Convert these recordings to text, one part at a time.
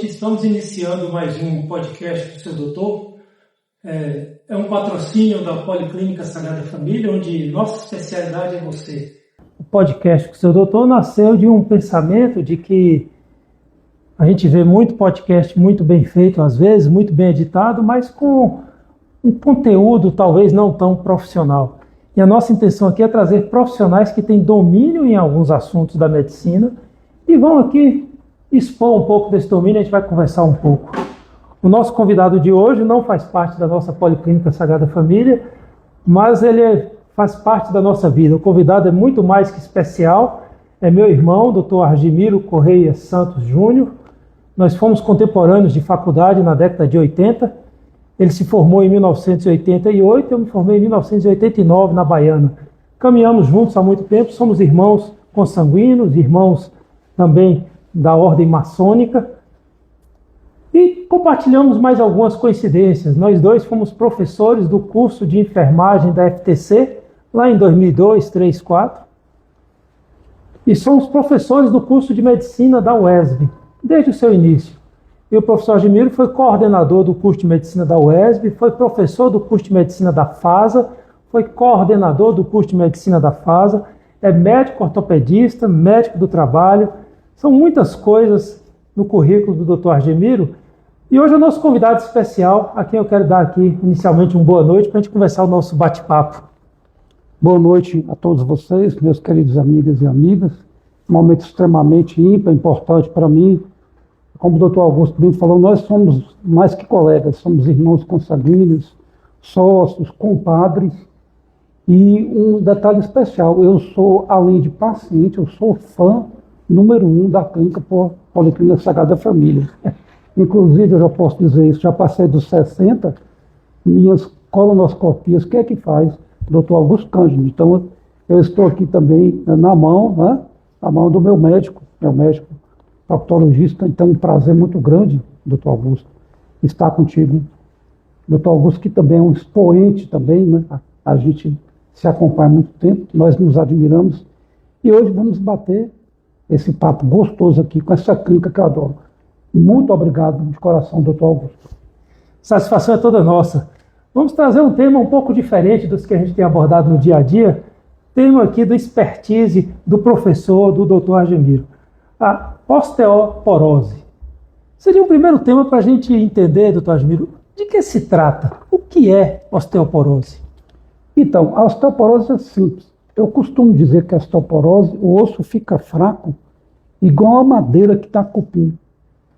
noite. Estamos iniciando mais um podcast do Seu Doutor. É um patrocínio da Policlínica Sagrada Família, onde nossa especialidade é você. O podcast do Seu Doutor nasceu de um pensamento de que a gente vê muito podcast muito bem feito, às vezes, muito bem editado, mas com um conteúdo talvez não tão profissional. E a nossa intenção aqui é trazer profissionais que têm domínio em alguns assuntos da medicina e vão aqui expor um pouco desse domínio, a gente vai conversar um pouco. O nosso convidado de hoje não faz parte da nossa Policlínica Sagrada Família, mas ele faz parte da nossa vida. O convidado é muito mais que especial, é meu irmão, Dr. Argimiro Correia Santos Júnior. Nós fomos contemporâneos de faculdade na década de 80. Ele se formou em 1988, eu me formei em 1989 na Baiana. Caminhamos juntos há muito tempo, somos irmãos consanguíneos, irmãos também da ordem maçônica, e compartilhamos mais algumas coincidências. Nós dois fomos professores do curso de enfermagem da FTC, lá em 2002, 3, 2004, e somos professores do curso de medicina da UESB, desde o seu início. E o professor Argimiro foi coordenador do curso de medicina da UESB, foi professor do curso de medicina da FASA, foi coordenador do curso de medicina da FASA, é médico ortopedista, médico do trabalho. São muitas coisas no currículo do Dr. Argimiro. E hoje é o nosso convidado especial, a quem eu quero dar aqui inicialmente uma boa noite para a gente conversar o nosso bate-papo. Boa noite a todos vocês, meus queridos amigos e amigas. Um momento extremamente ímpar, importante para mim. Como o Dr. Augusto bem falou, nós somos mais que colegas, somos irmãos consanguíneos, sócios, compadres. E um detalhe especial, eu sou, além de paciente, eu sou fã número 1 da clínica Policlínica Sagrada Família. Inclusive, eu já posso dizer isso, já passei dos 60, minhas colonoscopias, quem é que faz? Dr. Augusto Cândido. Então, eu estou aqui também na mão, né? Na mão do meu médico proctologista. Então, um prazer muito grande, Dr. Augusto, estar contigo. Dr. Augusto, que também é um expoente também, né? A gente se acompanha há muito tempo, nós nos admiramos. E hoje vamos bater esse papo gostoso aqui com essa clínica que eu adoro. Muito obrigado de coração, doutor Augusto. Satisfação é toda nossa. Vamos trazer um tema um pouco diferente dos que a gente tem abordado no dia a dia. Tema aqui do expertise do professor, do doutor Argimiro. A osteoporose. Seria um primeiro tema para a gente entender, doutor Argimiro, de que se trata? O que é osteoporose? Então, a osteoporose é simples. Eu costumo dizer que a osteoporose, o osso fica fraco, igual a madeira que dá cupim.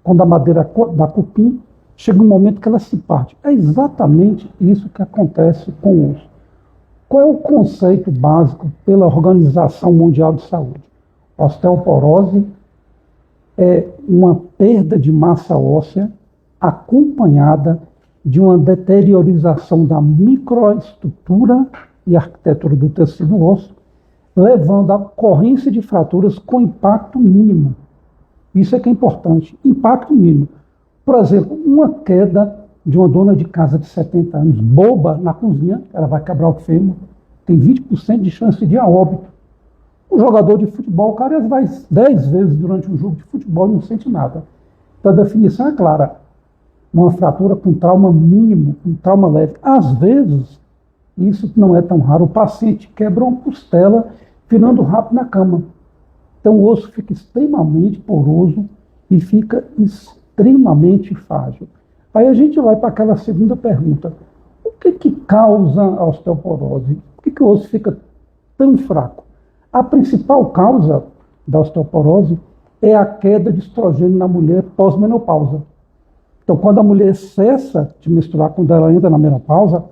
Quando a madeira dá cupim, chega um momento que ela se parte. É exatamente isso que acontece com o osso. Qual é o conceito básico pela Organização Mundial de Saúde? A osteoporose é uma perda de massa óssea acompanhada de uma deteriorização da microestrutura e arquitetura do tecido ósseo, levando à ocorrência de fraturas com impacto mínimo. Isso é que é importante, impacto mínimo. Por exemplo, uma queda de uma dona de casa de 70 anos, boba na cozinha, ela vai quebrar o fêmur, tem 20% de chance de ir a óbito. O jogador de futebol, o cara vai 10 vezes durante um jogo de futebol e não sente nada. Então a definição é clara, uma fratura com trauma mínimo, com trauma leve. Às vezes, isso não é tão raro, o paciente quebra uma costela virando rápido na cama. Então o osso fica extremamente poroso e fica extremamente frágil. Aí a gente vai para aquela segunda pergunta. O que causa a osteoporose? Por que o osso fica tão fraco? A principal causa da osteoporose é a queda de estrogênio na mulher pós-menopausa. Então, quando a mulher cessa de menstruar, quando ela entra na menopausa,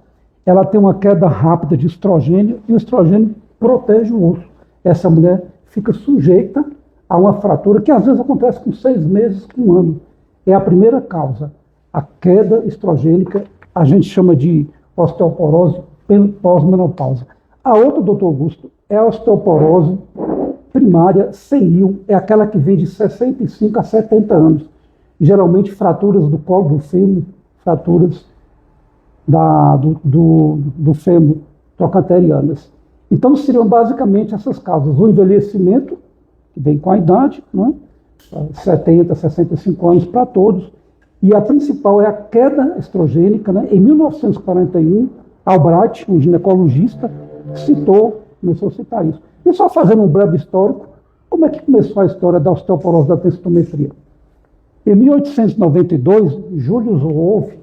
ela tem uma queda rápida de estrogênio e o estrogênio protege o osso. Essa mulher fica sujeita a uma fratura que às vezes acontece com 6 meses, com 1 ano. É a primeira causa. A queda estrogênica, a gente chama de osteoporose pós-menopausa. A outra, doutor Augusto, é a osteoporose primária senil, é aquela que vem de 65 a 70 anos. Geralmente fraturas do colo do fêmur, fraturas do fêmur trochanterianas. Então seriam basicamente essas causas: o envelhecimento, que vem com a idade, né? 70, 65 anos para todos. E a principal é a queda estrogênica, né? Em 1941, Albright, um ginecologista, começou a citar isso. E só fazendo um breve histórico, como é que começou a história da osteoporose da densitometria? Em 1892, Julius Wolff,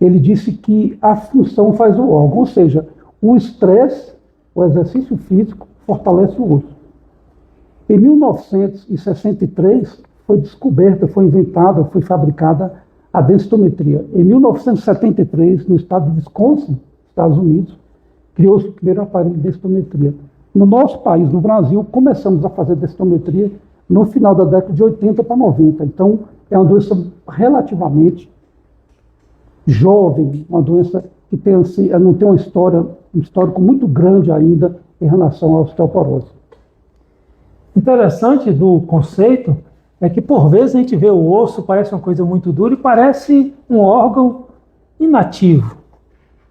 ele disse que a função faz o órgão, ou seja, o estresse, o exercício físico, fortalece o osso. Em 1963, foi descoberta, foi inventada, foi fabricada a densitometria. Em 1973, no estado de Wisconsin, Estados Unidos, criou-se o primeiro aparelho de densitometria. No nosso país, no Brasil, começamos a fazer densitometria no final da década de 80 para 90. Então, é uma doença relativamente jovem, uma doença que tem, assim, não tem um histórico muito grande ainda em relação à osteoporose. Interessante do conceito é que, por vezes, a gente vê o osso, parece uma coisa muito dura e parece um órgão inativo,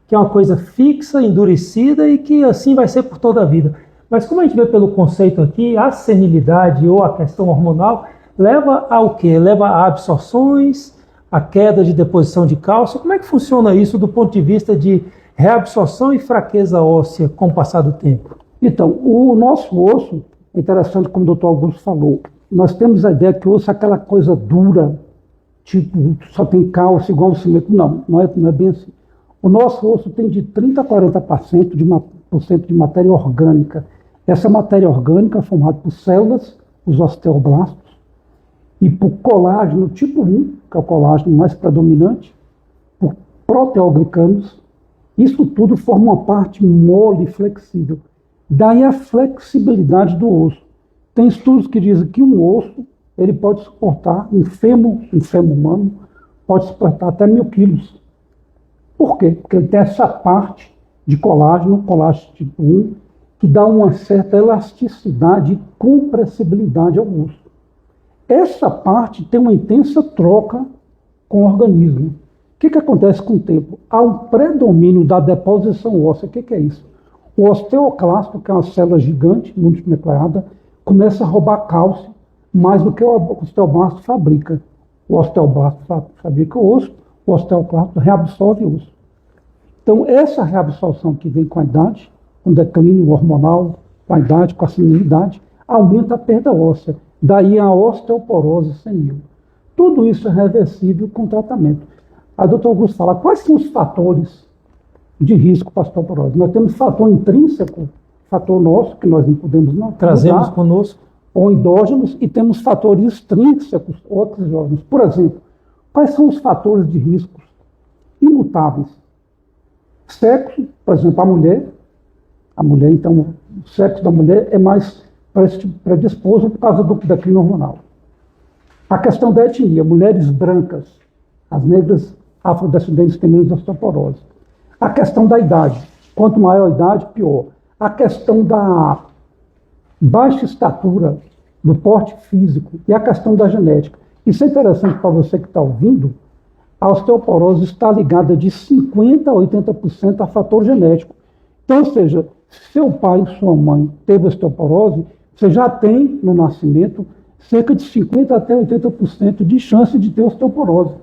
que é uma coisa fixa, endurecida e que assim vai ser por toda a vida. Mas como a gente vê pelo conceito aqui, a senilidade ou a questão hormonal leva ao quê? Leva a absorções, a queda de deposição de cálcio. Como é que funciona isso do ponto de vista de reabsorção e fraqueza óssea com o passar do tempo? Então, o nosso osso, é interessante como o doutor Augusto falou, nós temos a ideia que o osso é aquela coisa dura, tipo, só tem cálcio igual o cimento. Não é bem assim. O nosso osso tem de 30% a 40% de matéria orgânica. Essa matéria orgânica é formada por células, os osteoblastos, e por colágeno tipo 1, que é o colágeno mais predominante, por proteoglicanos. Isso tudo forma uma parte mole e flexível. Daí a flexibilidade do osso. Tem estudos que dizem que um osso ele pode suportar, um fêmur humano, pode suportar até 1000 quilos. Por quê? Porque ele tem essa parte de colágeno tipo 1, que dá uma certa elasticidade e compressibilidade ao osso. Essa parte tem uma intensa troca com o organismo. O que acontece com o tempo? Há um predomínio da deposição óssea. O que é isso? O osteoclasto, que é uma célula gigante, multinucleada, começa a roubar cálcio mais do que o osteoblasto fabrica. O osteoblasto fabrica o osso, o osteoclasto reabsorve o osso. Então, essa reabsorção que vem com a idade, com o declínio hormonal, com a idade, com a senilidade, aumenta a perda óssea. Daí a osteoporose senil. Tudo isso é reversível com tratamento. A doutora Augusto fala, quais são os fatores de risco para a osteoporose? Nós temos fator intrínseco, fator nosso, que nós não podemos não trazemos conosco, ou endógenos, e temos fatores extrínsecos ou exógenos. Por exemplo, quais são os fatores de riscos imutáveis? Sexo, por exemplo, a mulher, então, o sexo da mulher é mais predisposto por causa do declínio hormonal. A questão da etnia, mulheres brancas, as negras afrodescendentes têm menos osteoporose. A questão da idade, quanto maior a idade, pior. A questão da baixa estatura, do porte físico e a questão da genética. Isso é interessante para você que está ouvindo. A osteoporose está ligada de 50% a 80% a fator genético. Então, ou seja, se seu pai e sua mãe teve osteoporose, você já tem, no nascimento, cerca de 50% até 80% de chance de ter osteoporose,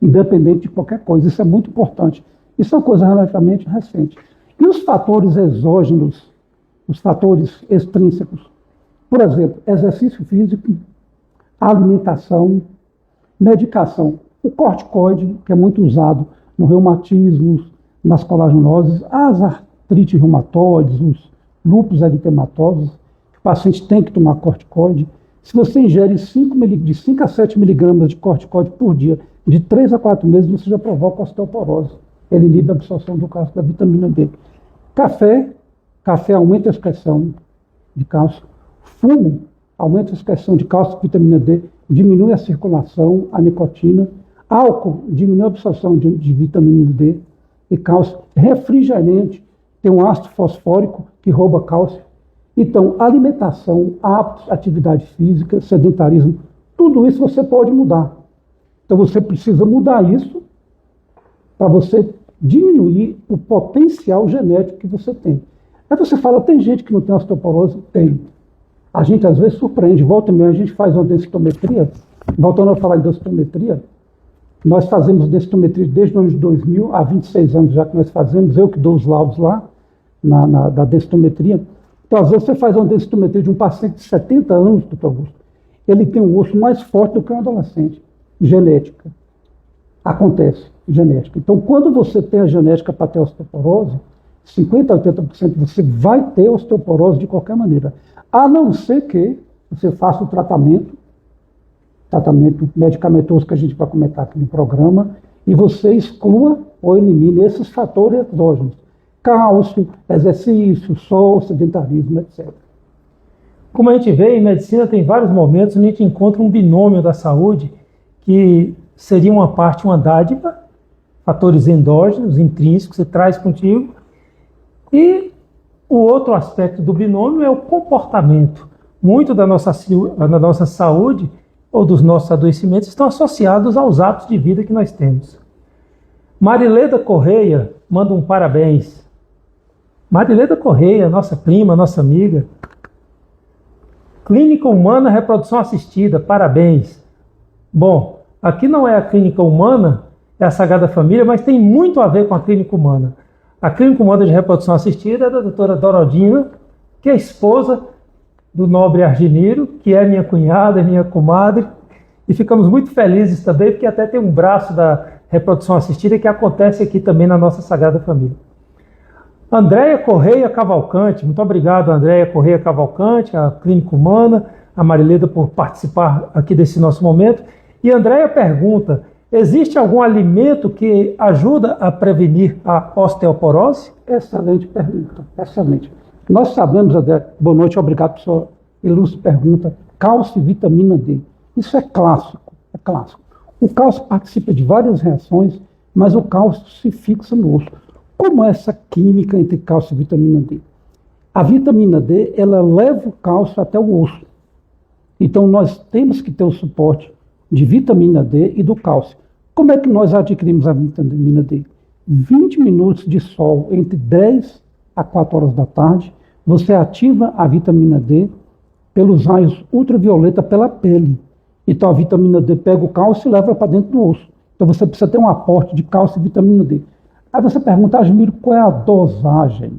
independente de qualquer coisa. Isso é muito importante. Isso é uma coisa relativamente recente. E os fatores exógenos, os fatores extrínsecos? Por exemplo, exercício físico, alimentação, medicação. O corticoide, que é muito usado no reumatismo, nas colagenoses, as artrites reumatoides, os lúpus eritematosos, o paciente tem que tomar corticoide. Se você ingere de 5 a 7 miligramas de corticoide por dia, de 3 a 4 meses, você já provoca osteoporose. Ele inibe a absorção do cálcio da vitamina D. Café aumenta a excreção de cálcio. Fumo aumenta a excreção de cálcio e vitamina D, diminui a circulação, a nicotina. Álcool diminui a absorção de vitamina D e cálcio. Refrigerante tem um ácido fosfórico que rouba cálcio. Então, alimentação, hábitos, atividade física, sedentarismo, tudo isso você pode mudar. Então, você precisa mudar isso para você diminuir o potencial genético que você tem. Aí você fala, tem gente que não tem osteoporose? Tem. A gente às vezes surpreende, volta e meia a gente faz uma densitometria, voltando a falar em densitometria, nós fazemos densitometria desde o ano de 2000, há 26 anos já que nós fazemos, eu que dou os laudos lá, da densitometria. Então, às vezes você faz uma densitometria de um paciente de 70 anos, doutor Augusto, ele tem um osso mais forte do que um adolescente, genética. Acontece, genética. Então, quando você tem a genética para ter osteoporose, 50% a 80% você vai ter osteoporose de qualquer maneira. A não ser que você faça o tratamento medicamentoso que a gente vai comentar aqui no programa, e você exclua ou elimine esses fatores exógenos. Cálcio, exercício, sol, sedentarismo, etc. Como a gente vê, em medicina tem vários momentos onde a gente encontra um binômio da saúde que seria uma parte uma dádiva, fatores endógenos, intrínsecos, você traz contigo, e o outro aspecto do binômio é o comportamento. Muito da nossa saúde ou dos nossos adoecimentos estão associados aos hábitos de vida que nós temos. Marileda Correia manda um parabéns. Marileda Correia, nossa prima, nossa amiga. Clínica Humana Reprodução Assistida, parabéns. Bom, aqui não é a Clínica Humana, é a Sagrada Família, mas tem muito a ver com a Clínica Humana. A Clínica Humana de Reprodução Assistida é da doutora Dorodina, que é esposa do nobre Arginiro, que é minha cunhada, é minha comadre, e ficamos muito felizes também, porque até tem um braço da reprodução assistida que acontece aqui também na nossa Sagrada Família. Andréia Correia Cavalcante, muito obrigado, Andréia Correia Cavalcante, a Clínica Humana, a Marileda por participar aqui desse nosso momento. E Andréia pergunta, existe algum alimento que ajuda a prevenir a osteoporose? Excelente pergunta, excelente. Nós sabemos, André, boa noite, obrigado por sua ilustre pergunta, cálcio e vitamina D. Isso é clássico, é clássico. O cálcio participa de várias reações, mas o cálcio se fixa no osso. Como é essa química entre cálcio e vitamina D? A vitamina D, ela leva o cálcio até o osso. Então, nós temos que ter o suporte de vitamina D e do cálcio. Como é que nós adquirimos a vitamina D? 20 minutos de sol entre 10 a 4 horas da tarde, você ativa a vitamina D pelos raios ultravioleta pela pele. Então a vitamina D pega o cálcio e leva para dentro do osso. Então você precisa ter um aporte de cálcio e vitamina D. Aí você pergunta, Asmiro, qual é a dosagem?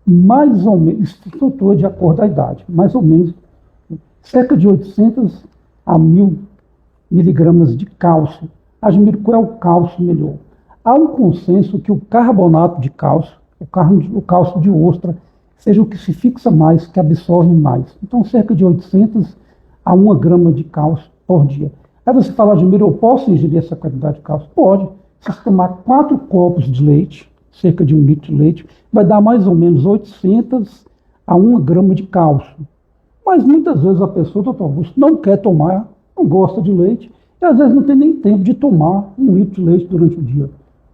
Mais ou menos, isso flutua de acordo com a idade, mais ou menos cerca de 800 a 1000 miligramas de cálcio. Asmiro, qual é o cálcio melhor? Há um consenso que o carbonato de cálcio, o cálcio de ostra, seja o que se fixa mais, que absorve mais. Então, cerca de 800 a 1 grama de cálcio por dia. Aí você fala, Admiro, eu posso ingerir essa quantidade de cálcio? Pode. Se você tomar 4 copos de leite, cerca de 1 litro de leite, vai dar mais ou menos 800 a 1 grama de cálcio. Mas muitas vezes a pessoa, doutor Augusto, não quer tomar, não gosta de leite, e às vezes não tem nem tempo de tomar 1 litro de leite durante o dia.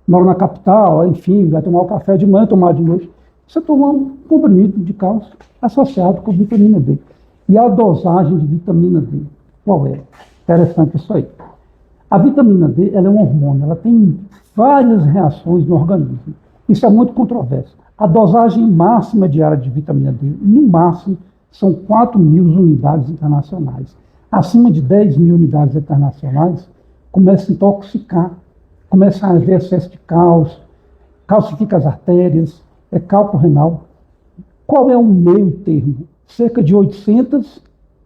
Mora na capital, enfim, vai tomar o café de manhã, tomar de noite. Você toma um comprimido de cálcio associado com vitamina D. E a dosagem de vitamina D, qual é? Interessante isso aí. A vitamina D, ela é um hormônio, ela tem várias reações no organismo. Isso é muito controverso. A dosagem máxima diária de vitamina D, no máximo, são 4.000 unidades internacionais. Acima de 10.000 unidades internacionais, começa a intoxicar, começa a haver excesso de cálcio, calcifica as artérias, é cálculo renal. Qual é o meio termo? Cerca de 800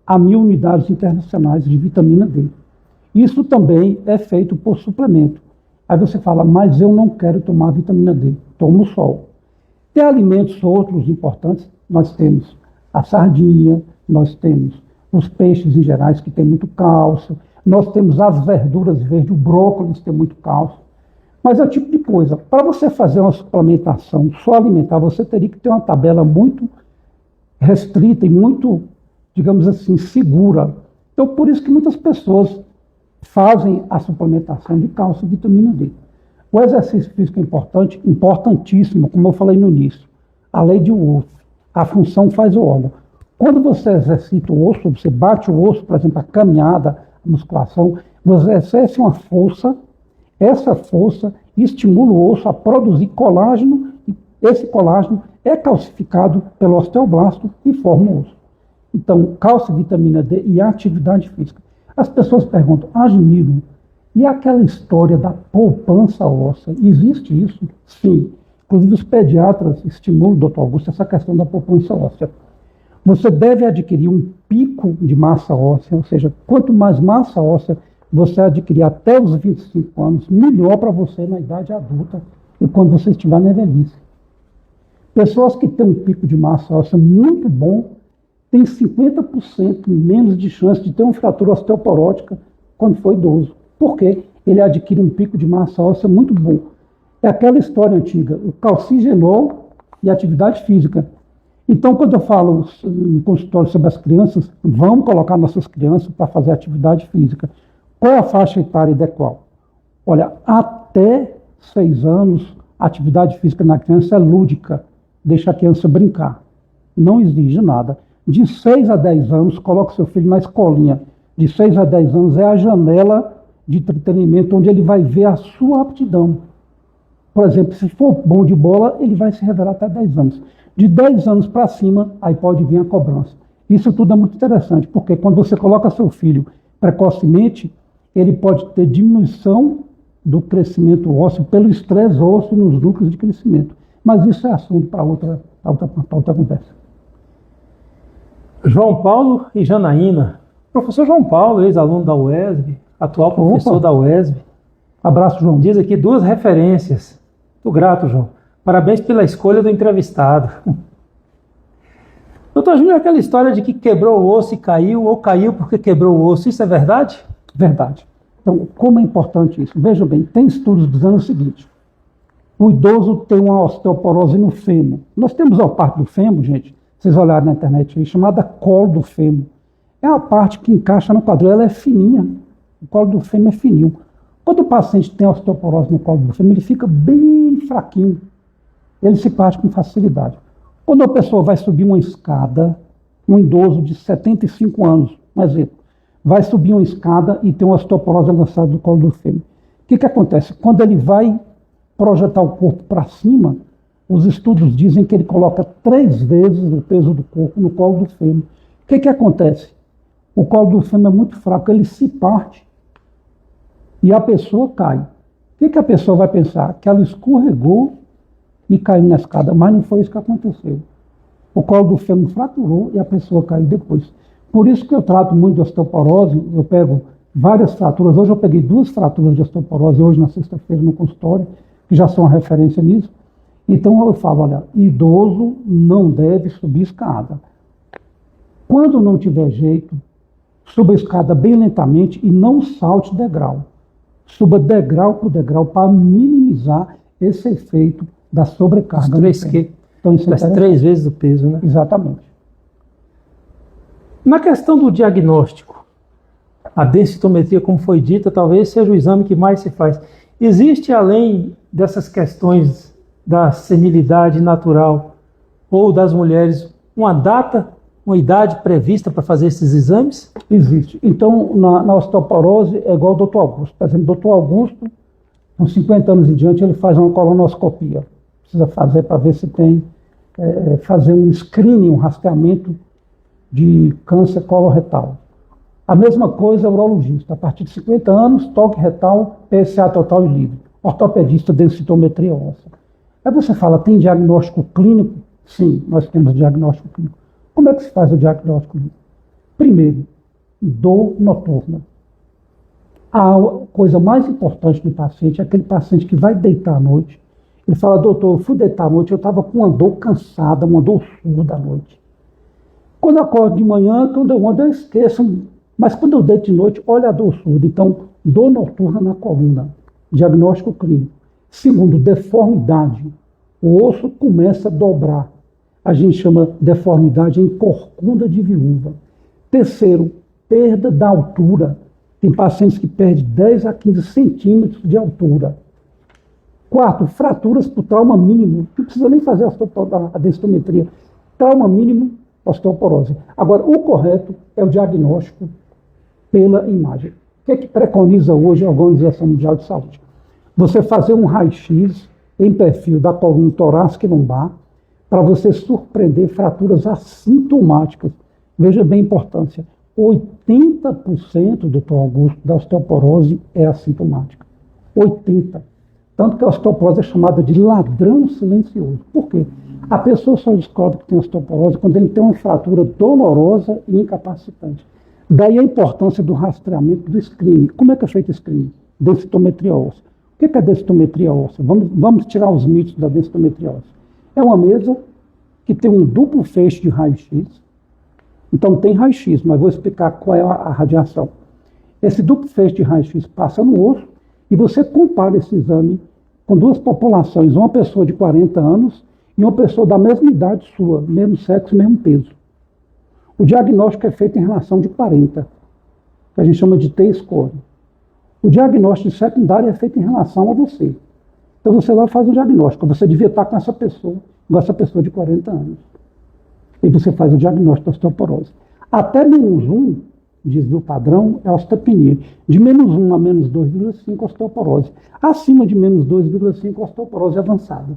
a 1.000 unidades internacionais de vitamina D. Isso também é feito por suplemento. Aí você fala, mas eu não quero tomar vitamina D, tomo sol. Tem alimentos outros importantes, nós temos a sardinha, nós temos os peixes em gerais que tem muito cálcio, nós temos as verduras verdes, o brócolis tem muito cálcio. Mas é o tipo de coisa, para você fazer uma suplementação só alimentar, você teria que ter uma tabela muito restrita e muito, digamos assim, segura. Então, por isso que muitas pessoas fazem a suplementação de cálcio e vitamina D. O exercício físico é importante, importantíssimo, como eu falei no início. A lei de Wolff, a função faz o órgão. Quando você exercita o osso, você bate o osso, por exemplo, a caminhada, a musculação, você exerce uma força, essa força estimula o osso a produzir colágeno, e esse colágeno é calcificado pelo osteoblasto e forma o osso. Então, cálcio, vitamina D e atividade física. As pessoas perguntam, admiro, e aquela história da poupança óssea, existe isso? Sim. Inclusive os pediatras estimulam, doutor Augusto, essa questão da poupança óssea. Você deve adquirir um pico de massa óssea, ou seja, quanto mais massa óssea você adquirir até os 25 anos, melhor para você na idade adulta e quando você estiver na velhice. Pessoas que têm um pico de massa óssea muito bom têm 50% menos de chance de ter uma fratura osteoporótica quando for idoso. Por quê? Ele adquire um pico de massa óssea muito bom. É aquela história antiga, o calcigenol e a atividade física. Então, quando eu falo em consultório sobre as crianças, vamos colocar nossas crianças para fazer atividade física. Qual é a faixa etária ideal? Olha, até 6 anos, a atividade física na criança é lúdica, deixa a criança brincar, não exige nada. De 6 a 10 anos, coloque seu filho na escolinha. De 6 a 10 anos é a janela de entretenimento onde ele vai ver a sua aptidão. Por exemplo, se for bom de bola, ele vai se revelar até 10 anos. De 10 anos para cima, aí pode vir a cobrança. Isso tudo é muito interessante, porque quando você coloca seu filho precocemente, ele pode ter diminuição do crescimento ósseo pelo estresse ósseo nos núcleos de crescimento. Mas isso é assunto para outra conversa. João Paulo e Janaína. Professor João Paulo, ex-aluno da UESB, atual professor da UESB. Abraço, João. Diz aqui 2 referências. Muito grato, João. Parabéns pela escolha do entrevistado. Doutor Júnior, aquela história de que quebrou o osso e caiu, ou caiu porque quebrou o osso, isso é verdade? Verdade. Então, como é importante isso? Veja bem, tem estudos dizendo o seguinte: o idoso tem uma osteoporose no fêmur. Nós temos uma parte do fêmur, gente, vocês olharem na internet aí, chamada colo do fêmur. É a parte que encaixa no quadril, ela é fininha. O colo do fêmur é fininho. Quando o paciente tem osteoporose no colo do fêmur, ele fica bem fraquinho. Ele se parte com facilidade. Quando a pessoa vai subir uma escada, um idoso de 75 anos, um exemplo, vai subir uma escada e tem uma osteoporose avançada do colo do fêmur. O que acontece? Quando ele vai projetar o corpo para cima, os estudos dizem que ele coloca 3 vezes o peso do corpo no colo do fêmur. O que acontece? O colo do fêmur é muito fraco, ele se parte e a pessoa cai. O que a pessoa vai pensar? Que ela escorregou e caiu na escada, mas não foi isso que aconteceu. O colo do fêmur fraturou e a pessoa caiu depois. Por isso que eu trato muito de osteoporose, eu pego várias fraturas. Hoje eu peguei 2 fraturas de osteoporose, hoje na sexta-feira no consultório, que já são uma referência nisso. Então eu falo, olha, idoso não deve subir escada. Quando não tiver jeito, suba a escada bem lentamente e não salte degrau. Suba degrau por degrau para minimizar esse efeito da sobrecarga. Os 3Q. Então, isso das 3 vezes o peso, né? Exatamente. Na questão do diagnóstico, a densitometria, como foi dita, talvez seja o exame que mais se faz. Existe, além dessas questões da senilidade natural ou das mulheres, uma data, uma idade prevista para fazer esses exames? Existe. Então, na osteoporose é igual ao doutor Augusto. Por exemplo, o doutor Augusto, com 50 anos em diante, ele faz uma colonoscopia. Precisa fazer para ver se tem, fazer um screening, um rastreamento de câncer coloretal. A mesma coisa é o urologista. A partir de 50 anos, toque retal, PSA total e livre. Ortopedista, densitometria óssea. Aí você fala, tem diagnóstico clínico? Sim, nós temos diagnóstico clínico. Como é que se faz o diagnóstico clínico? Primeiro, dor noturna. A coisa mais importante do paciente é aquele paciente que vai deitar à noite. Ele fala, doutor, eu fui deitar à noite, eu estava com uma dor cansada, uma dor surda à noite. Quando eu acordo de manhã, quando eu esqueço, mas quando eu deito de noite, olha a dor surda. Então, dor noturna na coluna, diagnóstico clínico. Segundo, deformidade. O osso começa a dobrar. A gente chama deformidade em corcunda de viúva. Terceiro, perda da altura. Tem pacientes que perdem 10 a 15 centímetros de altura. Quarto, fraturas por trauma mínimo. Não precisa nem fazer a densitometria. Trauma mínimo, osteoporose. Agora, o correto é o diagnóstico pela imagem. O que preconiza hoje a Organização Mundial de Saúde? Você fazer um raio-x em perfil da coluna torácica e lombar para você surpreender fraturas assintomáticas, Veja bem a importância. 80%, doutor Augusto, da osteoporose é assintomática. 80%. Tanto que a osteoporose é chamada de ladrão silencioso. Por quê? A pessoa só descobre que tem osteoporose quando ele tem uma fratura dolorosa e incapacitante. Daí a importância do rastreamento do screening. Como é que é feito o screening? Densitometria óssea. O que é densitometria óssea? Vamos tirar os mitos da densitometria óssea. É uma mesa que tem um duplo feixe de raio-x. Então tem raio-x, mas vou explicar qual é a radiação. Esse duplo feixe de raio-x passa no osso e você compara esse exame com duas populações, uma pessoa de 40 anos e uma pessoa da mesma idade sua, mesmo sexo, mesmo peso. O diagnóstico é feito em relação de 40, que a gente chama de T-score. O diagnóstico secundário é feito em relação a você. Então você vai fazer um diagnóstico. Você devia estar com essa pessoa de 40 anos. E você faz o diagnóstico da osteoporose. Até -1, desvio padrão, é osteopenia. De -1 a -2,5, osteoporose. Acima de -2,5, osteoporose avançada.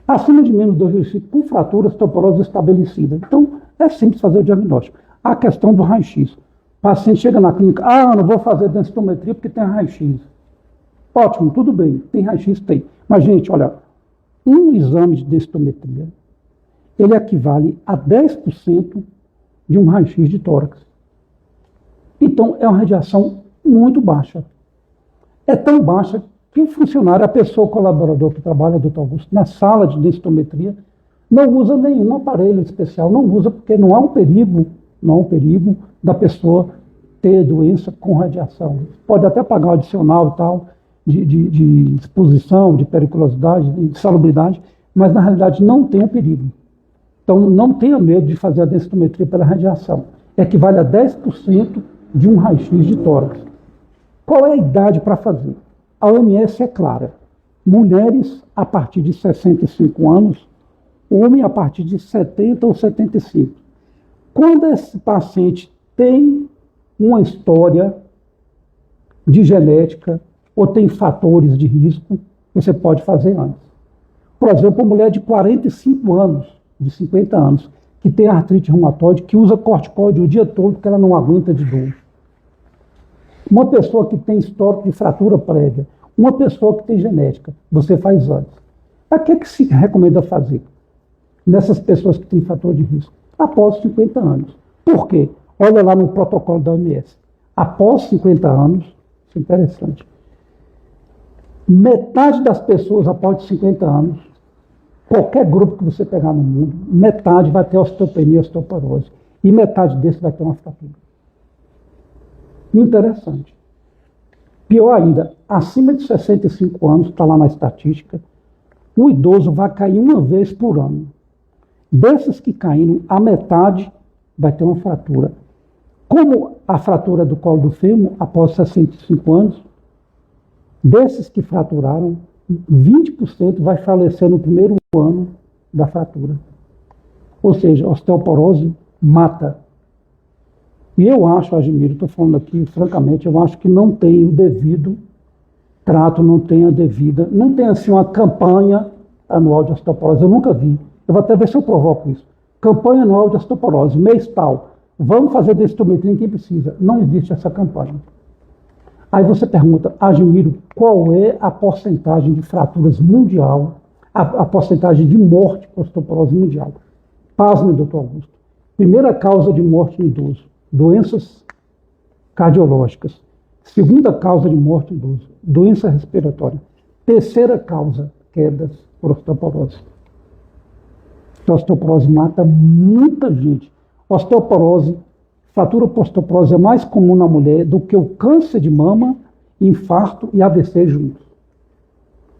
Acima de -2,5, com fratura, osteoporose estabelecida. Então, é simples fazer o diagnóstico. A questão do raio-x. O paciente chega na clínica, não vou fazer densitometria porque tem raio-x. Ótimo, tudo bem, tem raio-x, tem. Mas, gente, olha, um exame de densitometria, ele equivale a 10% de um raio-x de tórax. Então, é uma radiação muito baixa. É tão baixa que o funcionário, a pessoa, o colaborador que trabalha, doutor Augusto, na sala de densitometria, não usa nenhum aparelho especial, não usa porque não há um perigo da pessoa ter doença com radiação. Pode até pagar o adicional e tal, de exposição, de periculosidade, de salubridade, mas na realidade não tem um perigo. Então não tenha medo de fazer a densitometria pela radiação. Equivale a 10% de um raio-x de tórax. Qual é a idade para fazer? A OMS é clara. Mulheres a partir de 65 anos, homem a partir de 70 ou 75. Quando esse paciente tem uma história de genética ou tem fatores de risco, você pode fazer antes. Por exemplo, uma mulher de 45 anos, de 50 anos, que tem artrite reumatoide, que usa corticoide o dia todo porque ela não aguenta de dor. Uma pessoa que tem histórico de fratura prévia, uma pessoa que tem genética, você faz antes. A que se recomenda fazer nessas pessoas que têm fator de risco? Após 50 anos. Por quê? Olha lá no protocolo da OMS. Após 50 anos, isso é interessante, metade das pessoas após 50 anos, qualquer grupo que você pegar no mundo, metade vai ter osteopenia, osteoporose. E metade desse vai ter uma fratura. Interessante. Pior ainda, acima de 65 anos, está lá na estatística, o idoso vai cair uma vez por ano. Desses que caíram, a metade vai ter uma fratura. Como a fratura do colo do fêmur, após 65 anos, desses que fraturaram, 20% vai falecer no primeiro ano da fratura. Ou seja, a osteoporose mata. E eu acho, Admiro, estou falando aqui francamente, eu acho que não tem o devido trato, não tem assim uma campanha anual de osteoporose. Eu nunca vi. Eu vou até ver se eu provoco isso. Campanha anual de osteoporose, mês tal. Vamos fazer densitometria em quem precisa. Não existe essa campanha. Aí você pergunta, Admiro, qual é a porcentagem de fraturas mundial, a porcentagem de morte por osteoporose mundial? Pasme, doutor Augusto. Primeira causa de morte no idoso, doenças cardiológicas. Segunda causa de morte no idoso, doença respiratória. Terceira causa, quedas por osteoporose. A osteoporose mata muita gente. Osteoporose, fratura por osteoporose é mais comum na mulher do que o câncer de mama, infarto e AVC juntos.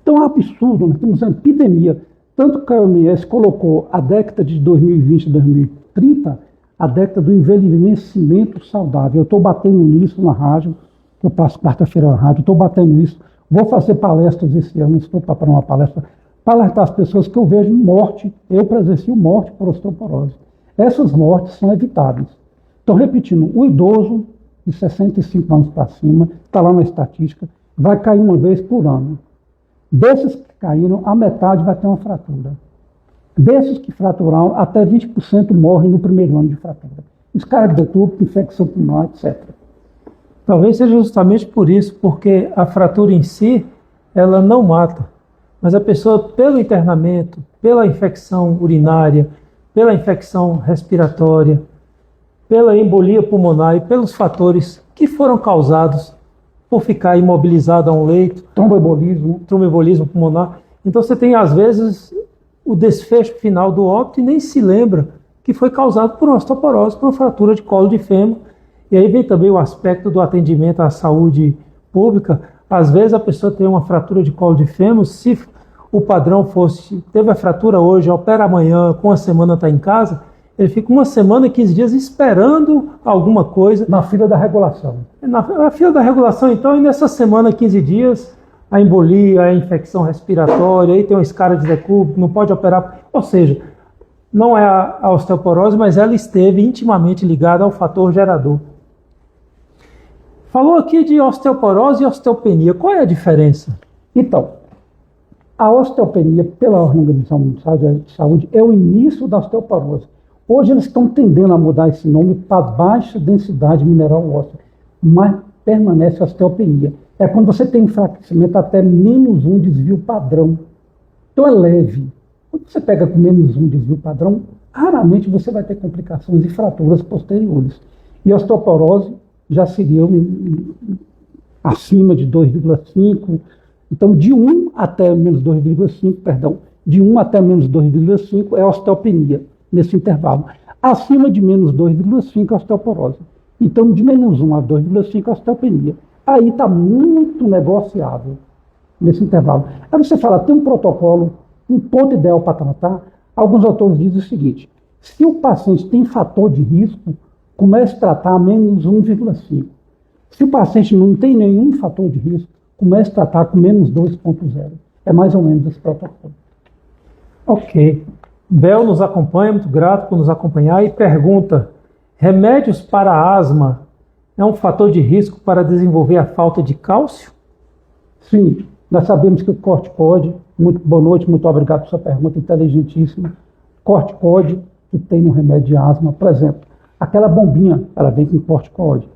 Então é um absurdo, nós temos uma epidemia. Tanto que a OMS colocou a década de 2020 e 2030, a década do envelhecimento saudável. Eu estou batendo nisso na rádio, eu passo quarta-feira na rádio, estou batendo nisso. Vou fazer palestras esse ano, estou preparando uma palestra para alertar as pessoas que eu vejo morte, eu presencio morte por osteoporose. Essas mortes são evitáveis. Então, repetindo, o idoso de 65 anos para cima, está lá na estatística, vai cair uma vez por ano. Desses que caíram, a metade vai ter uma fratura. Desses que fraturaram, até 20% morrem no primeiro ano de fratura. Descarga de tubo, infecção pulmonar, etc. Talvez seja justamente por isso, porque a fratura em si, ela não mata. Mas a pessoa, pelo internamento, pela infecção urinária, pela infecção respiratória, pela embolia pulmonar e pelos fatores que foram causados por ficar imobilizado a um leito, tromboembolismo pulmonar. Então você tem, às vezes, o desfecho final do óbito e nem se lembra que foi causado por uma osteoporose, por uma fratura de colo de fêmur. E aí vem também o aspecto do atendimento à saúde pública. Às vezes a pessoa tem uma fratura de colo de fêmur, se o padrão fosse, teve a fratura hoje, opera amanhã, com uma semana está em casa, ele fica uma semana, 15 dias esperando alguma coisa. Na fila da regulação. Na fila da regulação, então, e nessa semana, 15 dias, a embolia, a infecção respiratória, aí tem uma escara de decúbito, não pode operar. Ou seja, não é a osteoporose, mas ela esteve intimamente ligada ao fator gerador. Falou aqui de osteoporose e osteopenia. Qual é a diferença? Então, a osteopenia, pela Organização Mundial de Saúde, é o início da osteoporose. Hoje eles estão tendendo a mudar esse nome para baixa densidade mineral óssea, mas permanece a osteopenia. É quando você tem enfraquecimento até -1 desvio padrão. Então é leve. Quando você pega com -1 desvio padrão, raramente você vai ter complicações e fraturas posteriores. E a osteoporose já seria acima de 2,5. Então, de 1 até -2,5, perdão, de 1 até -2,5 é osteopenia, nesse intervalo. Acima de -2,5 é osteoporose. Então, de -1 a 2,5 é osteopenia. Aí está muito negociável nesse intervalo. Aí você fala, tem um protocolo, um ponto ideal para tratar. Alguns autores dizem o seguinte: se o paciente tem fator de risco, comece a tratar a -1,5. Se o paciente não tem nenhum fator de risco, comece a tratar com -2,0. É mais ou menos esse protocolo. Ok. Bel nos acompanha, muito grato por nos acompanhar, e pergunta: remédios para asma é um fator de risco para desenvolver a falta de cálcio? Sim, nós sabemos que o corticóide, muito boa noite, muito obrigado por sua pergunta inteligentíssima. Corticóide que tem no remédio de asma, por exemplo, aquela bombinha, ela vem com corticóide.